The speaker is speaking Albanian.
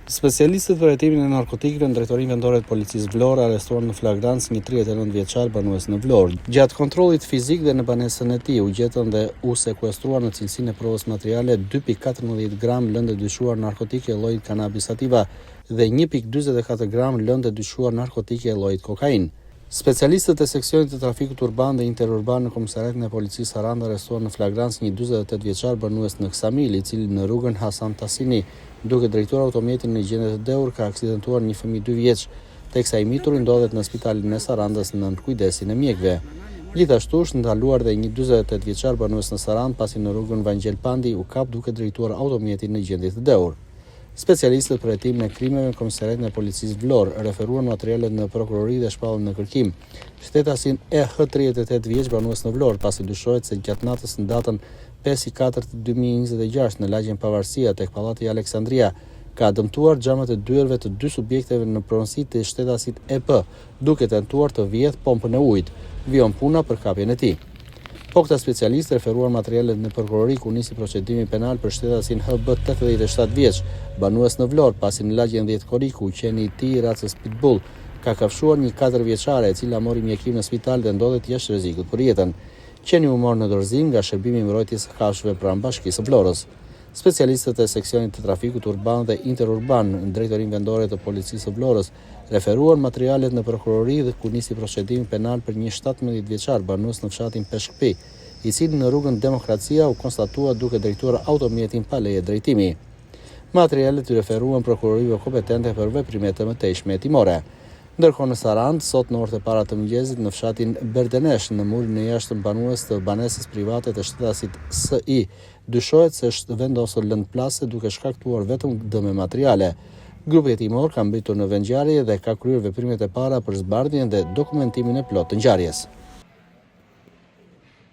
Specialistët për hetimin e narkotikëve në Drejtorinë Vendore të Policisë Vlorë arrestuan në flagrancë një 39 vjeçar banues në Vlorë. Gjatë kontrollit fizik dhe në banesën e tij u gjetën dhe u sekuestruan në cilësinë e provës materiale 2.14 gram lëndë dyshuar narkotike llojit cannabis sativa dhe 1.44 gram lëndë dyshuar narkotike llojit kokainë. Specialistët e seksionit të trafikut urban dhe interurban në komisariatin e policisë Saranda arrestuan në flagrancë një 48 vjeçar banues në Ksamil, i cili në rrugën Hasan Tasini, duke drejtuar automjetin në gjendje të dehur, ka aksidentuar një fëmijë 2 vjeç, teksa i mituri ndodhet në spitalin e Sarandës nën kujdesin e mjekëve. Gjithashtu është ndaluar dhe një 48 vjeçar banues në Sarandë pasi në rrugën Vangjel Pandi u kap duke drejtuar automjetin në gjendje të dehur. Specialistët për hetimin e krimeve në komisariatin e policisë Vlorë referuan materialet në prokurori dhe shpallën në kërkim shtetasin EH38 vjeç banues në Vlorë, pasi dyshohet se gjatë natës në datën 5/4/2026 në lagjen Pavarësia tek pallati Aleksandria ka dëmtuar xhamat e dyerve të 2 subjekteve në pronësi të shtetasit EP, duke tentuar të vjedh pompën e ujit. Vion puna për kapjen e tij. Po këta specialistë referuar materialet në prokurori ku nisi procedimi penal për shtetasin HB 87 vjeç, banues në Vlorë, pasi në lagjen 10 Koriku, qeni i tij racës Pitbull, ka kafshuar një 4 vjeçare e cila mori mjekim në spital dhe ndodhet jashtë rrezikut për jetën. Qeni u mor në dorëzim nga shërbimi i mbrojtjes së kafshëve pranë Bashkisë së Vlorës. Specialistët e seksionit të trafikut urban dhe interurban në Drejtorinë Vendore të Policisë së Vlorës referuan materialet në prokurori dhe ku nisi procedimi penal për një 17 vjeçar banues në fshatin Peshkëpi, i cili në rrugën Demokracia u konstatua duke drejtuar automjetin pa leje drejtimi. Materialet i referuan prokurorive kompetente për veprimet të mëtejshme hetimore. Ndërkohë në Sarandë, sot në orët e para të mëngjesit në fshatin Berdenesh, në murin e jashtëm banues të banesës private të shtetasit SI, dyshohet se është vendosur lëndplase duke shkaktuar vetëm dëme materiale. Grupi hetimor ka mbritur në vendngjarje dhe ka kryer veprimet e para për zbardhjen dhe dokumentimin e plotë të ngjarjes.